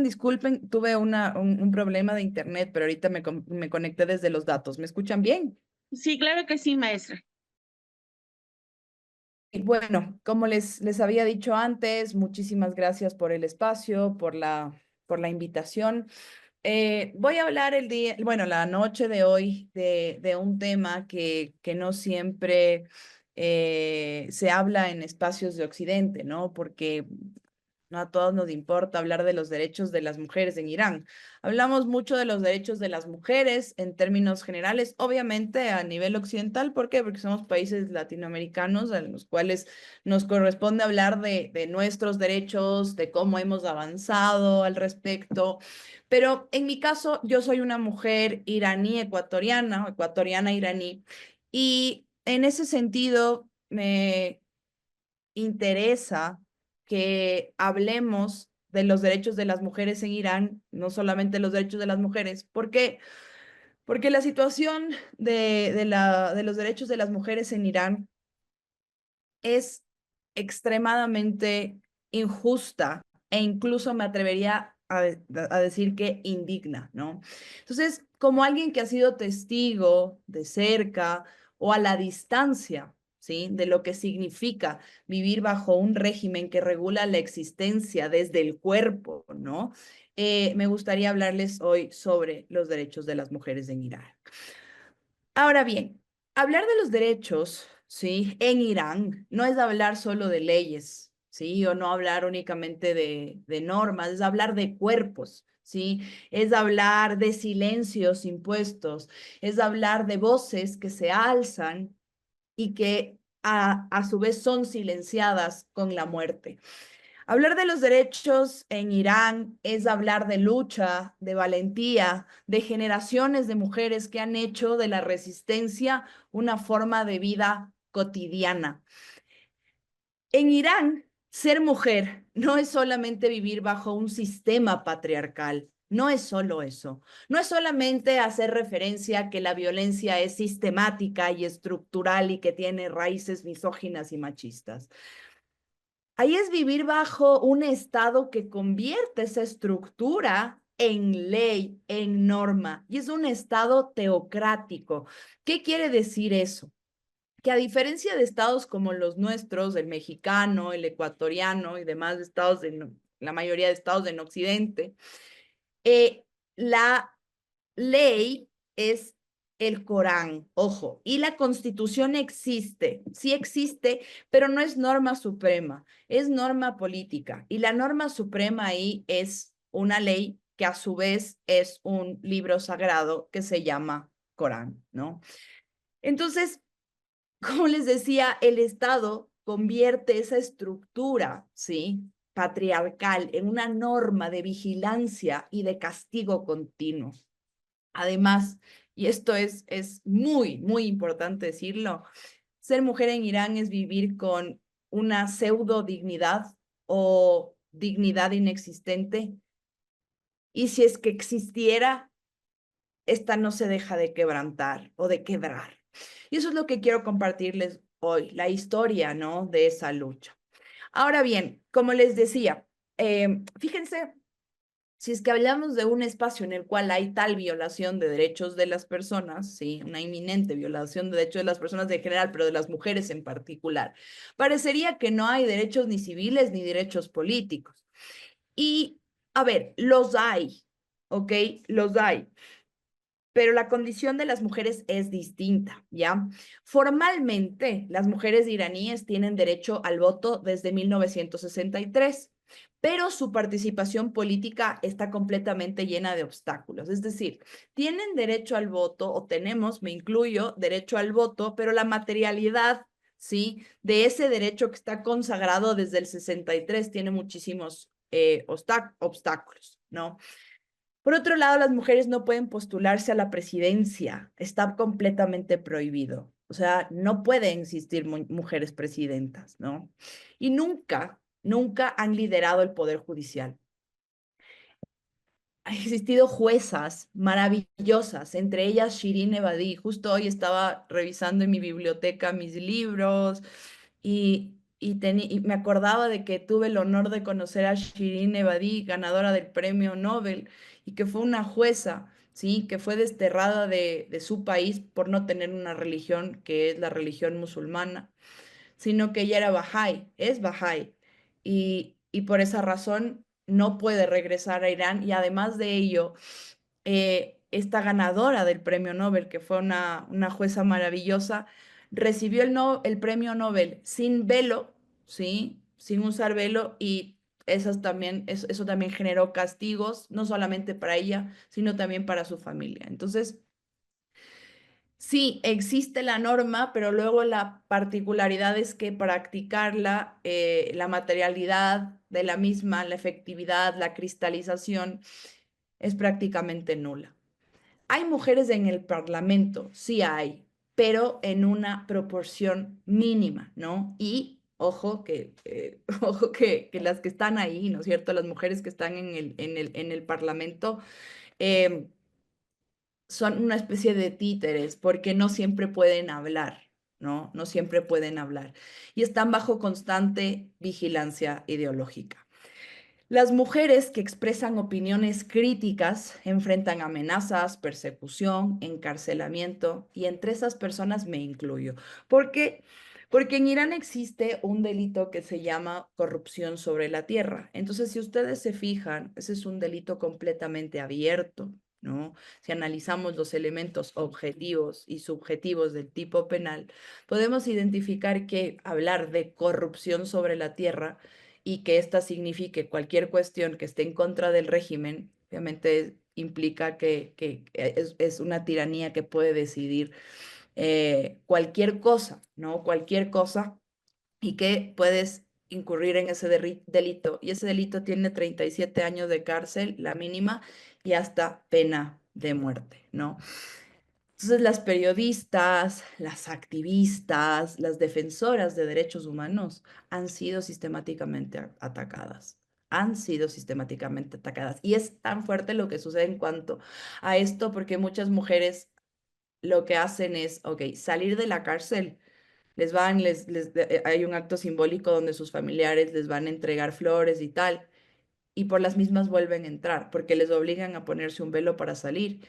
disculpen, tuve un problema de internet, pero ahorita me conecté desde los datos. ¿Me escuchan bien? Sí, claro que sí, maestra. Y bueno, como les había dicho antes, muchísimas gracias por el espacio, por la invitación. Voy a hablar la noche de hoy de un tema que no siempre se habla en espacios de Occidente, ¿no? Porque no a todos nos importa hablar de los derechos de las mujeres en Irán. Hablamos mucho de los derechos de las mujeres en términos generales, obviamente a nivel occidental. ¿Por qué? Porque somos países latinoamericanos en los cuales nos corresponde hablar de nuestros derechos, de cómo hemos avanzado al respecto. Pero en mi caso, yo soy una mujer iraní ecuatoriana, ecuatoriana iraní, y en ese sentido me interesa que hablemos de los derechos de las mujeres en Irán, no solamente los derechos de las mujeres. ¿Por qué? Porque la situación de los derechos de las mujeres en Irán es extremadamente injusta e incluso me atrevería a decir que indigna, ¿no? Entonces, como alguien que ha sido testigo de cerca o a la distancia, ¿sí? De lo que significa vivir bajo un régimen que regula la existencia desde el cuerpo, ¿no? Me gustaría hablarles hoy sobre los derechos de las mujeres en Irán. Ahora bien, hablar de los derechos, ¿sí? En Irán no es hablar solo de leyes, ¿sí? O no hablar únicamente de normas, es hablar de cuerpos, ¿sí? Es hablar de silencios impuestos, es hablar de voces que se alzan y que a su vez son silenciadas con la muerte. Hablar de los derechos en Irán es hablar de lucha, de valentía, de generaciones de mujeres que han hecho de la resistencia una forma de vida cotidiana. En Irán, ser mujer no es solamente vivir bajo un sistema patriarcal. No es solo eso. No es solamente hacer referencia a que la violencia es sistemática y estructural y que tiene raíces misóginas y machistas. Ahí es vivir bajo un estado que convierte esa estructura en ley, en norma, y es un estado teocrático. ¿Qué quiere decir eso? Que a diferencia de estados como los nuestros, el mexicano, el ecuatoriano y demás estados, la mayoría de estados en Occidente, la ley es el Corán, ojo, y la Constitución existe, sí existe, pero no es norma suprema, es norma política. Y la norma suprema ahí es una ley que a su vez es un libro sagrado que se llama Corán, ¿no? Entonces, como les decía, el Estado convierte esa estructura, ¿sí? Patriarcal en una norma de vigilancia y de castigo continuo. Además, y esto es muy, muy importante decirlo, ser mujer en Irán es vivir con una pseudo dignidad o dignidad inexistente. Y si es que existiera, esta no se deja de quebrantar o de quebrar. Y eso es lo que quiero compartirles hoy, la historia, ¿no? De esa lucha. Ahora bien, como les decía, fíjense, si es que hablamos de un espacio en el cual hay tal violación de derechos de las personas, sí, una inminente violación de derechos de las personas en general, pero de las mujeres en particular, parecería que no hay derechos ni civiles ni derechos políticos. Y, a ver, los hay, ¿ok? Los hay, pero la condición de las mujeres es distinta, ¿ya? Formalmente, las mujeres iraníes tienen derecho al voto desde 1963, pero su participación política está completamente llena de obstáculos. Es decir, tienen derecho al voto, o tenemos, me incluyo, derecho al voto, pero la materialidad, ¿sí? De ese derecho que está consagrado desde el 63 tiene muchísimos obstáculos, ¿no? Por otro lado, las mujeres no pueden postularse a la presidencia. Está completamente prohibido. O sea, no pueden existir mujeres presidentas, ¿no? Y nunca han liderado el poder judicial. Ha existido juezas maravillosas, entre ellas Shirin Ebadi. Justo hoy estaba revisando en mi biblioteca mis libros y y me acordaba de que tuve el honor de conocer a Shirin Ebadi, ganadora del premio Nobel, y que fue una jueza, ¿sí? Que fue desterrada de su país por no tener una religión que es la religión musulmana, sino que ella era Bahá'í, es Bahá'í, y por esa razón no puede regresar a Irán, y además de ello, esta ganadora del premio Nobel, que fue una jueza maravillosa, recibió el premio Nobel sin velo, ¿sí? Sin usar velo, y eso también generó castigos, no solamente para ella, sino también para su familia. Entonces, sí, existe la norma, pero luego la particularidad es que practicarla, la materialidad de la misma, la efectividad, la cristalización, es prácticamente nula. Hay mujeres en el Parlamento, sí hay, pero en una proporción mínima, ¿no? Y ojo ojo que las que están ahí, ¿no es cierto? Las mujeres que están en el Parlamento, eh, son una especie de títeres porque no siempre pueden hablar, ¿no? No siempre pueden hablar y están bajo constante vigilancia ideológica. Las mujeres que expresan opiniones críticas enfrentan amenazas, persecución, encarcelamiento, y entre esas personas me incluyo. ¿Por qué? Porque en Irán existe un delito que se llama corrupción sobre la tierra. Entonces, si ustedes se fijan, ese es un delito completamente abierto, ¿no? Si analizamos los elementos objetivos y subjetivos del tipo penal, podemos identificar que hablar de corrupción sobre la tierra y que ésta signifique cualquier cuestión que esté en contra del régimen, obviamente implica que es una tiranía que puede decidir cualquier cosa, ¿no? Cualquier cosa, y que puedes incurrir en ese delito. Y ese delito tiene 37 años de cárcel, la mínima, y hasta pena de muerte, ¿no? Entonces, las periodistas, las activistas, las defensoras de derechos humanos han sido sistemáticamente atacadas. Han sido sistemáticamente atacadas. Y es tan fuerte lo que sucede en cuanto a esto, porque muchas mujeres lo que hacen es, ok, salir de la cárcel. Hay un acto simbólico donde sus familiares les van a entregar flores y tal, y por las mismas vuelven a entrar, porque les obligan a ponerse un velo para salir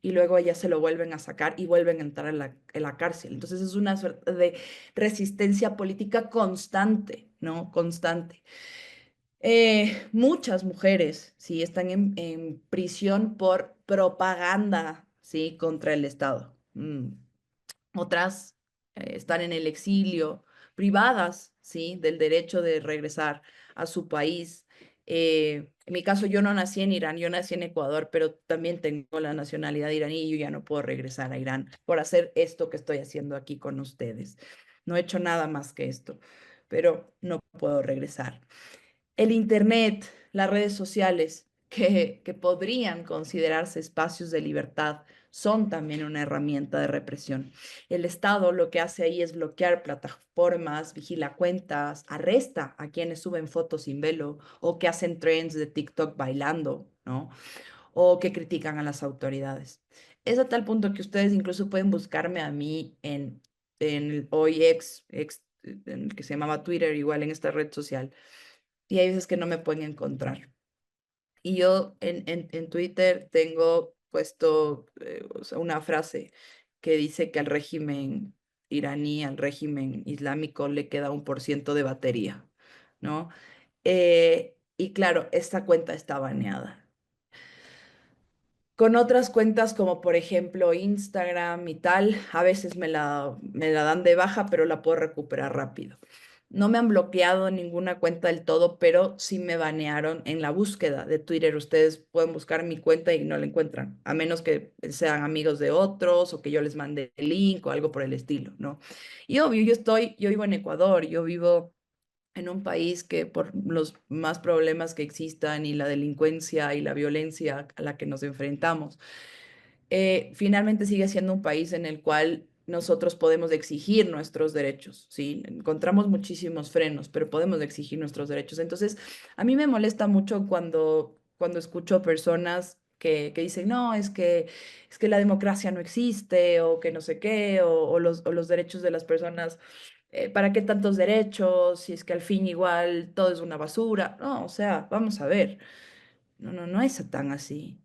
y luego ellas se lo vuelven a sacar y vuelven a entrar en la cárcel. Entonces es una suerte de resistencia política constante, ¿no? Constante. Muchas mujeres, sí, están en prisión por propaganda, sí, contra el Estado. Otras están en el exilio, privadas, ¿sí? Del derecho de regresar a su país. En mi caso, yo no nací en Irán, yo nací en Ecuador, pero también tengo la nacionalidad iraní y yo ya no puedo regresar a Irán por hacer esto que estoy haciendo aquí con ustedes. No he hecho nada más que esto, pero no puedo regresar. El Internet, las redes sociales, que podrían considerarse espacios de libertad, son también una herramienta de represión. El Estado lo que hace ahí es bloquear plataformas, vigila cuentas, arresta a quienes suben fotos sin velo o que hacen trends de TikTok bailando, ¿no? O que critican a las autoridades. Es a tal punto que ustedes incluso pueden buscarme a mí en el hoy en el que se llamaba Twitter, igual en esta red social, y hay veces que no me pueden encontrar. Y yo en Twitter tengo puesto o sea, una frase que dice que al régimen iraní, al régimen islámico le queda 1% de batería, ¿no? Y claro, esta cuenta está baneada. Con otras cuentas como por ejemplo Instagram y tal, a veces me la dan de baja, pero la puedo recuperar rápido. No me han bloqueado ninguna cuenta del todo, pero sí me banearon en la búsqueda de Twitter. Ustedes pueden buscar mi cuenta y no la encuentran, a menos que sean amigos de otros o que yo les mande el link o algo por el estilo, ¿no? Y obvio, yo vivo en Ecuador, yo vivo en un país que por los más problemas que existan y la delincuencia y la violencia a la que nos enfrentamos, finalmente sigue siendo un país en el cual nosotros podemos exigir nuestros derechos, ¿sí? Encontramos muchísimos frenos, pero podemos exigir nuestros derechos. Entonces, a mí me molesta mucho cuando escucho personas que dicen, no, es que la democracia no existe o que no sé qué, o los derechos de las personas, ¿para qué tantos derechos? Si es que al fin igual todo es una basura. No, o sea, vamos a ver, no es tan así.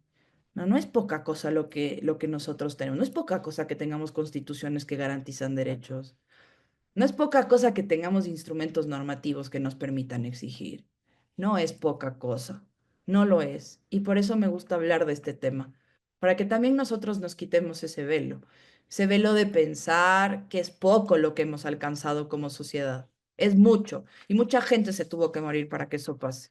No es poca cosa lo que nosotros tenemos, no es poca cosa que tengamos constituciones que garantizan derechos. No es poca cosa que tengamos instrumentos normativos que nos permitan exigir. No es poca cosa. No lo es. Y por eso me gusta hablar de este tema, para que también nosotros nos quitemos ese velo de pensar que es poco lo que hemos alcanzado como sociedad. Es mucho. Y mucha gente se tuvo que morir para que eso pase.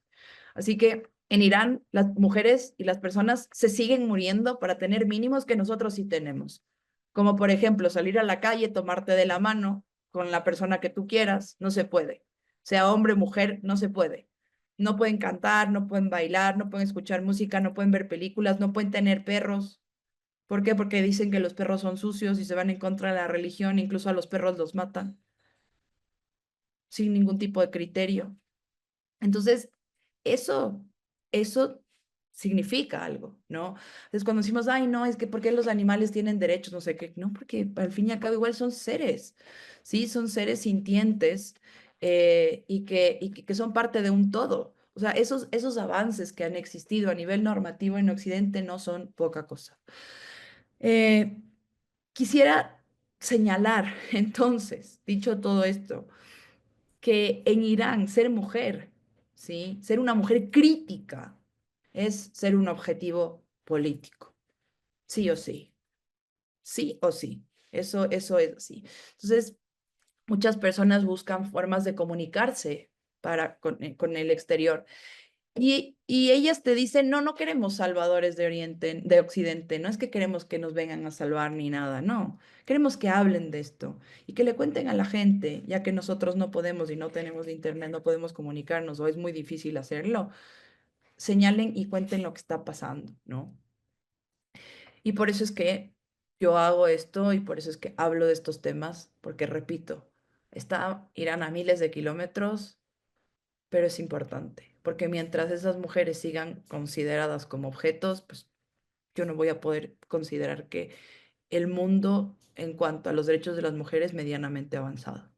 Así que en Irán, las mujeres y las personas se siguen muriendo para tener mínimos que nosotros sí tenemos. Como por ejemplo, salir a la calle, tomarte de la mano con la persona que tú quieras, no se puede. Sea hombre o mujer, no se puede. No pueden cantar, no pueden bailar, no pueden escuchar música, no pueden ver películas, no pueden tener perros. ¿Por qué? Porque dicen que los perros son sucios y se van en contra de la religión, incluso a los perros los matan sin ningún tipo de criterio. Entonces, eso, eso significa algo, ¿no? Entonces, cuando decimos, ay, no, es que ¿por qué los animales tienen derechos? No sé qué, no, porque al fin y al cabo igual son seres, ¿sí? Son seres sintientes que son parte de un todo. O sea, esos avances que han existido a nivel normativo en Occidente no son poca cosa. Eh, Quisiera señalar, entonces, dicho todo esto, que en Irán ser mujer, ¿sí? Ser una mujer crítica es ser un objetivo político, sí o sí, sí o sí. Eso es así. Entonces, muchas personas buscan formas de comunicarse con el exterior. Y ellas te dicen, no queremos salvadores de Oriente, de Occidente, no es que queremos que nos vengan a salvar ni nada, no. Queremos que hablen de esto y que le cuenten a la gente, ya que nosotros no podemos y no tenemos internet, no podemos comunicarnos o es muy difícil hacerlo. Señalen y cuenten lo que está pasando, ¿no? Y por eso es que yo hago esto y por eso es que hablo de estos temas, porque repito, irán a miles de kilómetros, pero es importante, porque mientras esas mujeres sigan consideradas como objetos, pues yo no voy a poder considerar que el mundo en cuanto a los derechos de las mujeres medianamente avanzado,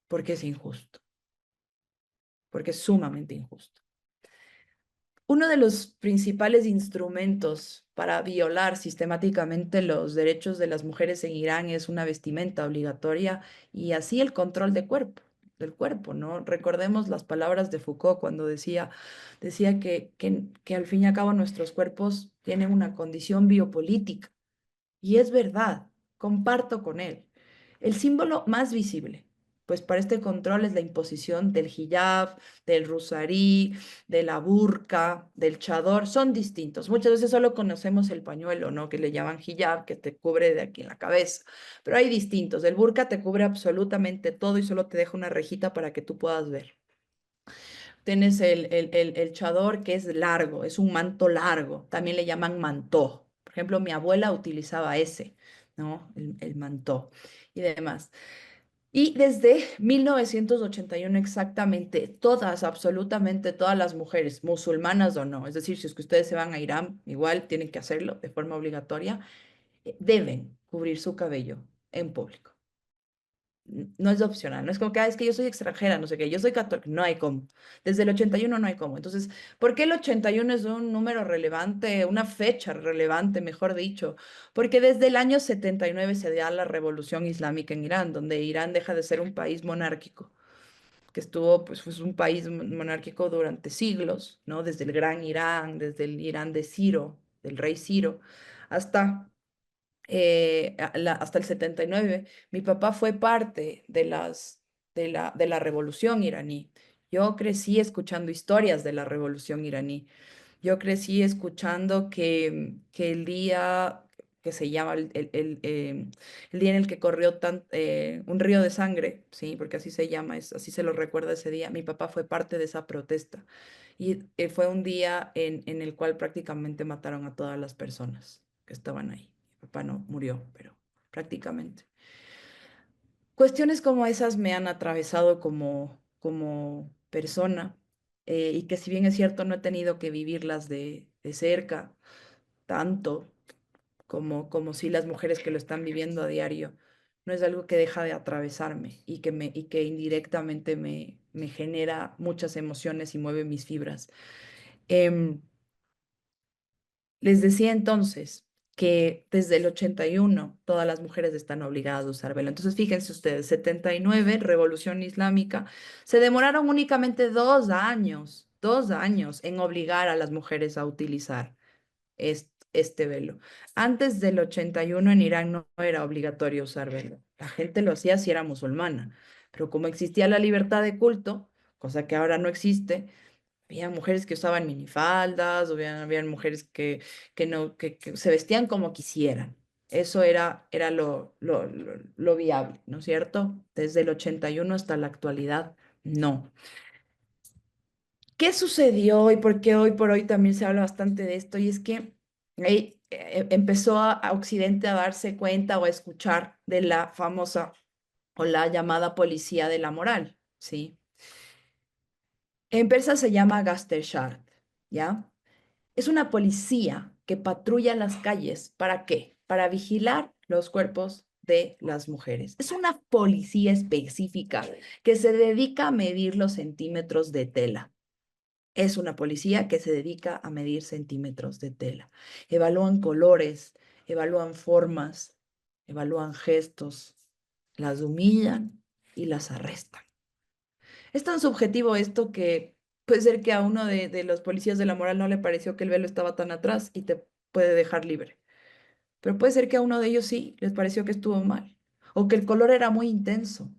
porque es injusto, porque es sumamente injusto. Uno de los principales instrumentos para violar sistemáticamente los derechos de las mujeres en Irán es una vestimenta obligatoria y así el control del cuerpo, ¿no? Recordemos las palabras de Foucault cuando decía que al fin y al cabo nuestros cuerpos tienen una condición biopolítica. Y es verdad, comparto con él. El símbolo más visible, pues para este control es la imposición del hijab, del rusarí, de la burka, del chador, son distintos. Muchas veces solo conocemos el pañuelo, ¿no? Que le llaman hijab, que te cubre de aquí en la cabeza, pero hay distintos. El burka te cubre absolutamente todo y solo te deja una rejita para que tú puedas ver. Tienes el chador que es largo, es un manto largo, también le llaman mantó. Por ejemplo, mi abuela utilizaba ese, ¿no? El mantó y demás. Y desde 1981 exactamente, todas, absolutamente todas las mujeres, musulmanas o no, es decir, si es que ustedes se van a Irán, igual tienen que hacerlo de forma obligatoria, deben cubrir su cabello en público. No es opcional, no es como que, es que yo soy extranjera, no sé qué, yo soy católica, no hay cómo. Desde el 81 no hay cómo. Entonces, ¿por qué el 81 es un número relevante, una fecha relevante, mejor dicho? Porque desde el año 79 se da la revolución islámica en Irán, donde Irán deja de ser un país monárquico, que estuvo, pues, fue un país monárquico durante siglos, ¿no? Desde el Gran Irán, desde el Irán de Ciro, del rey Ciro, hasta hasta el 79. Mi papá fue parte de la revolución iraní. Yo crecí escuchando historias de la revolución iraní. Yo crecí escuchando que el día que se llama el día en el que corrió un río de sangre, sí, porque así se llama, así se lo recuerda ese día. Mi papá fue parte de esa protesta y fue un día en el cual prácticamente mataron a todas las personas que estaban ahí. Mi papá no murió, pero prácticamente. Cuestiones como esas me han atravesado como persona y que si bien es cierto no he tenido que vivirlas de cerca, tanto como si las mujeres que lo están viviendo a diario. No es algo que deja de atravesarme y que indirectamente me genera muchas emociones y mueve mis fibras. Em, Les decía entonces que desde el 81 todas las mujeres están obligadas a usar velo. Entonces, fíjense ustedes, 79, Revolución Islámica, se demoraron únicamente 2 años en obligar a las mujeres a utilizar este velo. Antes del 81 en Irán no era obligatorio usar velo. La gente lo hacía si era musulmana, pero como existía la libertad de culto, cosa que ahora no existe, había mujeres que usaban minifaldas, o habían mujeres que no, que se vestían como quisieran. Eso era lo viable, ¿no es cierto? Desde el 81 hasta la actualidad, no. ¿Qué sucedió y por qué hoy por hoy también se habla bastante de esto? Y es que empezó a Occidente a darse cuenta o a escuchar de la famosa o la llamada policía de la moral, ¿sí? En persa se llama Gastershart, ¿ya? Es una policía que patrulla las calles. ¿Para qué? Para vigilar los cuerpos de las mujeres. Es una policía específica que se dedica a medir los centímetros de tela. Es una policía que se dedica a medir centímetros de tela. Evalúan colores, evalúan formas, evalúan gestos, las humillan y las arrestan. Es tan subjetivo esto que puede ser que a uno de los policías de la moral no le pareció que el velo estaba tan atrás y te puede dejar libre. Pero puede ser que a uno de ellos sí les pareció que estuvo mal. O que el color era muy intenso,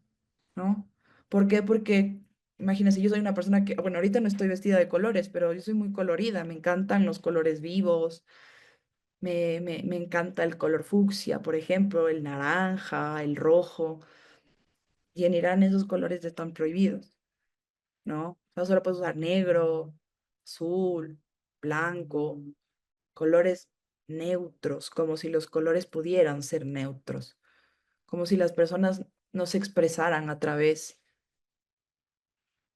¿no? ¿Por qué? Porque, imagínense, yo soy una persona que, bueno, ahorita no estoy vestida de colores, pero yo soy muy colorida, me encantan los colores vivos, me encanta el color fucsia, por ejemplo, el naranja, el rojo, y en Irán esos colores están prohibidos, ¿no? No solo puedes usar negro, azul, blanco, colores neutros, como si los colores pudieran ser neutros, como si las personas no se expresaran a través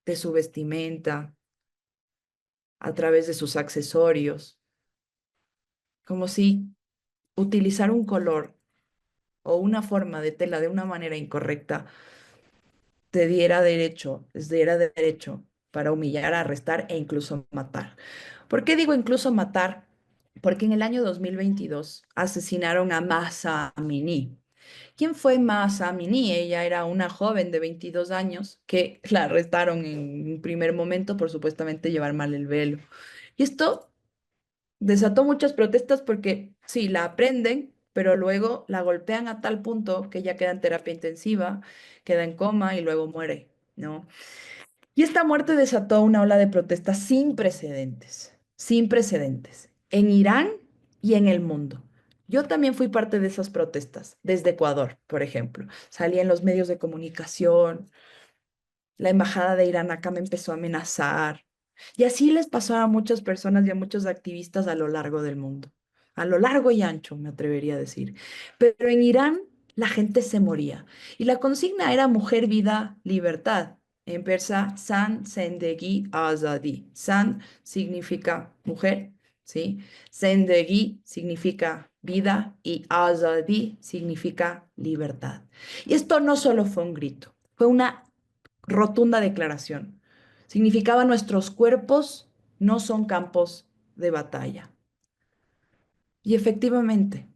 de su vestimenta, a través de sus accesorios, como si utilizar un color o una forma de tela de una manera incorrecta les diera derecho para humillar, arrestar e incluso matar. ¿Por qué digo incluso matar? Porque en el año 2022 asesinaron a Mahsa Amini. ¿Quién fue Mahsa Amini? Ella era una joven de 22 años que la arrestaron en un primer momento por supuestamente llevar mal el velo. Y esto desató muchas protestas porque sí, la aprenden, pero luego la golpean a tal punto que ella queda en terapia intensiva, queda en coma y luego muere, ¿no? Y esta muerte desató una ola de protestas sin precedentes, en Irán y en el mundo. Yo también fui parte de esas protestas, desde Ecuador, por ejemplo. Salí en los medios de comunicación, la embajada de Irán acá me empezó a amenazar. Y así les pasó a muchas personas y a muchos activistas a lo largo del mundo. A lo largo y ancho, me atrevería a decir. Pero en Irán la gente se moría. Y la consigna era mujer, vida, libertad. En persa, San Zendegi Azadi. San significa mujer, ¿sí? Zendegi significa vida y Azadi significa libertad. Y esto no solo fue un grito, fue una rotunda declaración. Significaba nuestros cuerpos no son campos de batalla. Y efectivamente,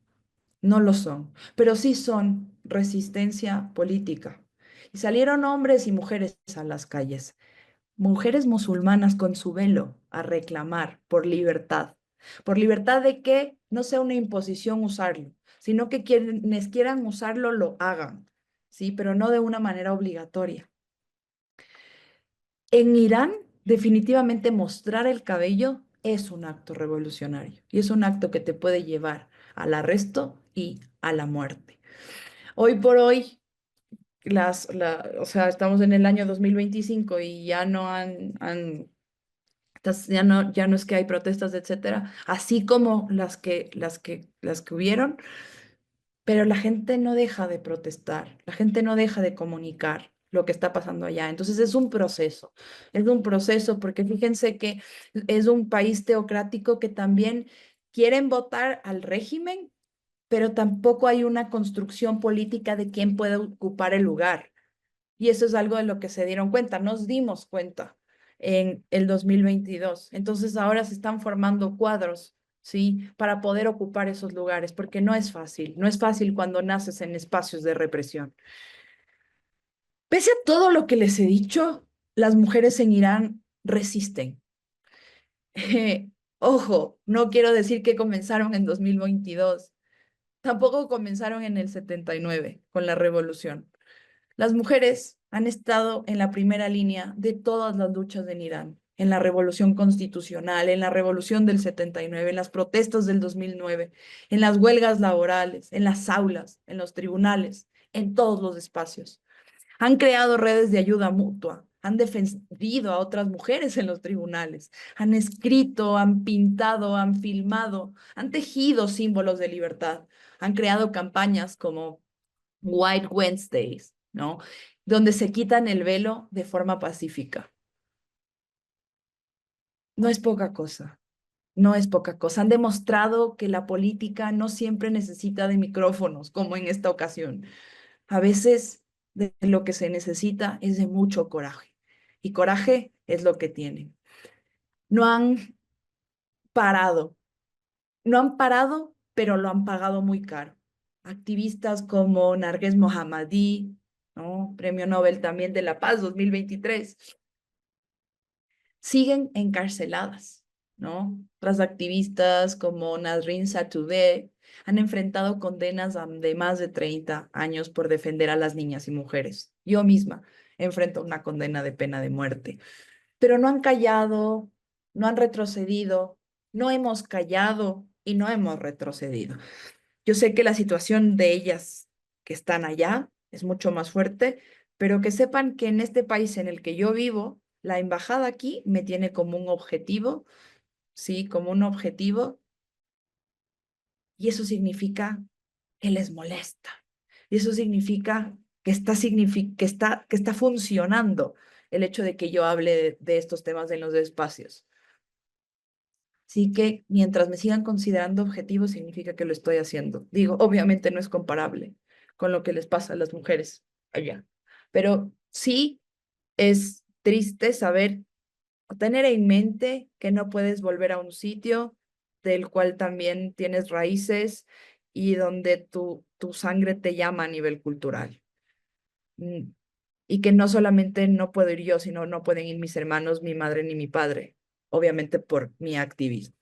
no lo son, pero sí son resistencia política. Y salieron hombres y mujeres a las calles, mujeres musulmanas con su velo, a reclamar por libertad. Por libertad de que no sea una imposición usarlo, sino que quienes quieran usarlo lo hagan, ¿sí? Pero no de una manera obligatoria. En Irán, definitivamente mostrar el cabello es un acto revolucionario y es un acto que te puede llevar al arresto y a la muerte. Hoy por hoy, o sea, estamos en el año 2025 y ya no ya no es que hay protestas, etcétera, así como las que hubieron, pero la gente no deja de protestar, la gente no deja de comunicar. lo que está pasando allá. Entonces es un proceso porque fíjense que es un país teocrático que también quieren votar al régimen, pero tampoco hay una construcción política de quién puede ocupar el lugar. Y eso es algo de lo que se dieron cuenta, nos dimos cuenta en el 2022. Entonces ahora se están formando cuadros, ¿sí? Para poder ocupar esos lugares, porque no es fácil cuando naces en espacios de represión. Pese a todo lo que les he dicho, las mujeres en Irán resisten. Ojo, no quiero decir que comenzaron en 2022, tampoco comenzaron en el 79 con la revolución. Las mujeres han estado en la primera línea de todas las luchas en Irán, en la revolución constitucional, en la revolución del 79, en las protestas del 2009, en las huelgas laborales, en las aulas, en los tribunales, en todos los espacios. Han creado redes de ayuda mutua, han defendido a otras mujeres en los tribunales, han escrito, han pintado, han filmado, han tejido símbolos de libertad, han creado campañas como White Wednesdays, ¿no? Donde se quitan el velo de forma pacífica. No es poca cosa, no es poca cosa. Han demostrado que la política no siempre necesita de micrófonos, como en esta ocasión. A veces de lo que se necesita es de mucho coraje. Y coraje es lo que tienen. No han parado, no han parado, pero lo han pagado muy caro. Activistas como Narges Mohammadi, ¿no? Premio Nobel también de la Paz 2023, siguen encarceladas, ¿no? Otras activistas como Nasrin Sotoudeh han enfrentado condenas de más de 30 años por defender a las niñas y mujeres. Yo misma enfrento una condena de pena de muerte, pero no han callado, no han retrocedido, no hemos callado y no hemos retrocedido. Yo sé que la situación de ellas que están allá es mucho más fuerte, pero que sepan que en este país en el que yo vivo, la embajada aquí me tiene como un objetivo, sí, como un objetivo, y eso significa que les molesta. Y eso significa que está funcionando el hecho de que yo hable de estos temas en los espacios. Así que mientras me sigan considerando objetivo, significa que lo estoy haciendo. Digo, obviamente no es comparable con lo que les pasa a las mujeres allá, pero sí es triste saber o tener en mente que no puedes volver a un sitio del cual también tienes raíces y donde tu sangre te llama a nivel cultural. Mm, Y que no solamente no puedo ir yo, sino no pueden ir mis hermanos, mi madre ni mi padre, obviamente por mi activismo.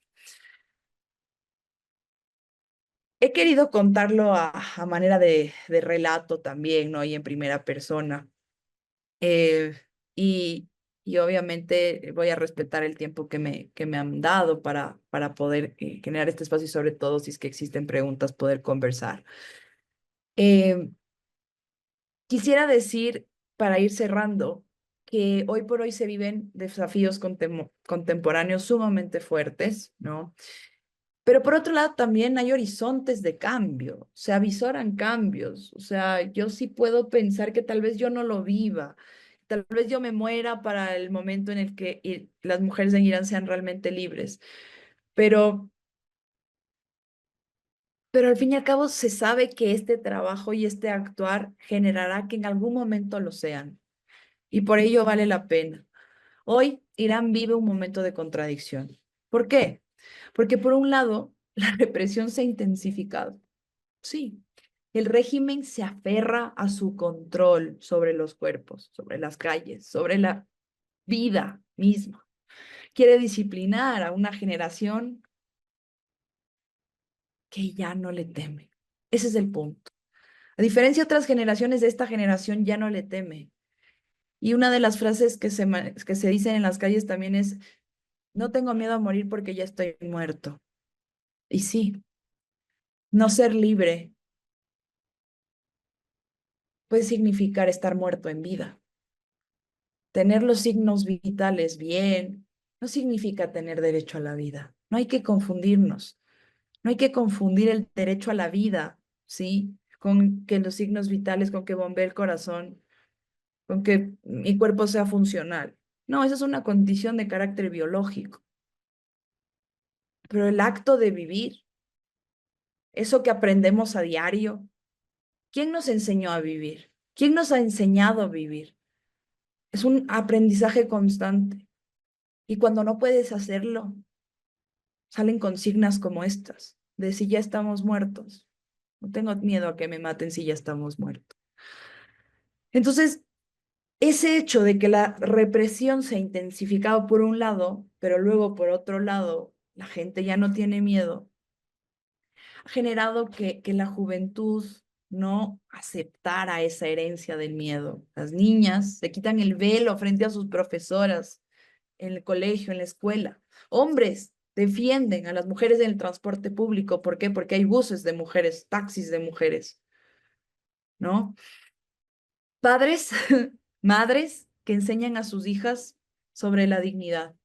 He querido contarlo a manera de relato también, ¿no? Y en primera persona. Eh, y, y obviamente voy a respetar el tiempo que me han dado para poder generar este espacio y sobre todo si es que existen preguntas, poder conversar. Eh, Quisiera decir, para ir cerrando, que hoy por hoy se viven desafíos contemporáneos sumamente fuertes, ¿no? Pero por otro lado, también hay horizontes de cambio, se avisoran cambios. O sea, yo sí puedo pensar que tal vez yo no lo viva, tal vez yo me muera para el momento en el que las mujeres en Irán sean realmente libres. Pero, pero al fin y al cabo se sabe que este trabajo y este actuar generará que en algún momento lo sean. Y por ello vale la pena. Hoy Irán vive un momento de contradicción. ¿Por qué? Porque por un lado, la represión se ha intensificado. Sí, el régimen se aferra a su control sobre los cuerpos, sobre las calles, sobre la vida misma. Quiere disciplinar a una generación que ya no le teme. Ese es el punto. A diferencia de otras generaciones, esta generación ya no le teme. Y una de las frases que se dicen en las calles también es, no tengo miedo a morir porque ya estoy muerto. Y sí, no ser libre puede significar estar muerto en vida. Tener los signos vitales bien no significa tener derecho a la vida. No hay que confundirnos. No hay que confundir el derecho a la vida, ¿sí? Con que los signos vitales, con que bombee el corazón, con que mi cuerpo sea funcional. No, esa es una condición de carácter biológico. Pero el acto de vivir, eso que aprendemos a diario, ¿quién nos enseñó a vivir? ¿Quién nos ha enseñado a vivir? Es un aprendizaje constante. Y cuando no puedes hacerlo, salen consignas como estas, de si ya estamos muertos. No tengo miedo a que me maten si ya estamos muertos. Entonces, ese hecho de que la represión se ha intensificado por un lado, pero luego por otro lado, la gente ya no tiene miedo, ha generado que la juventud no aceptara esa herencia del miedo. Las niñas se quitan el velo frente a sus profesoras en el colegio, en la escuela. Hombres defienden a las mujeres en el transporte público. ¿Por qué? Porque hay buses de mujeres, taxis de mujeres, ¿no? Padres, madres que enseñan a sus hijas sobre la dignidad.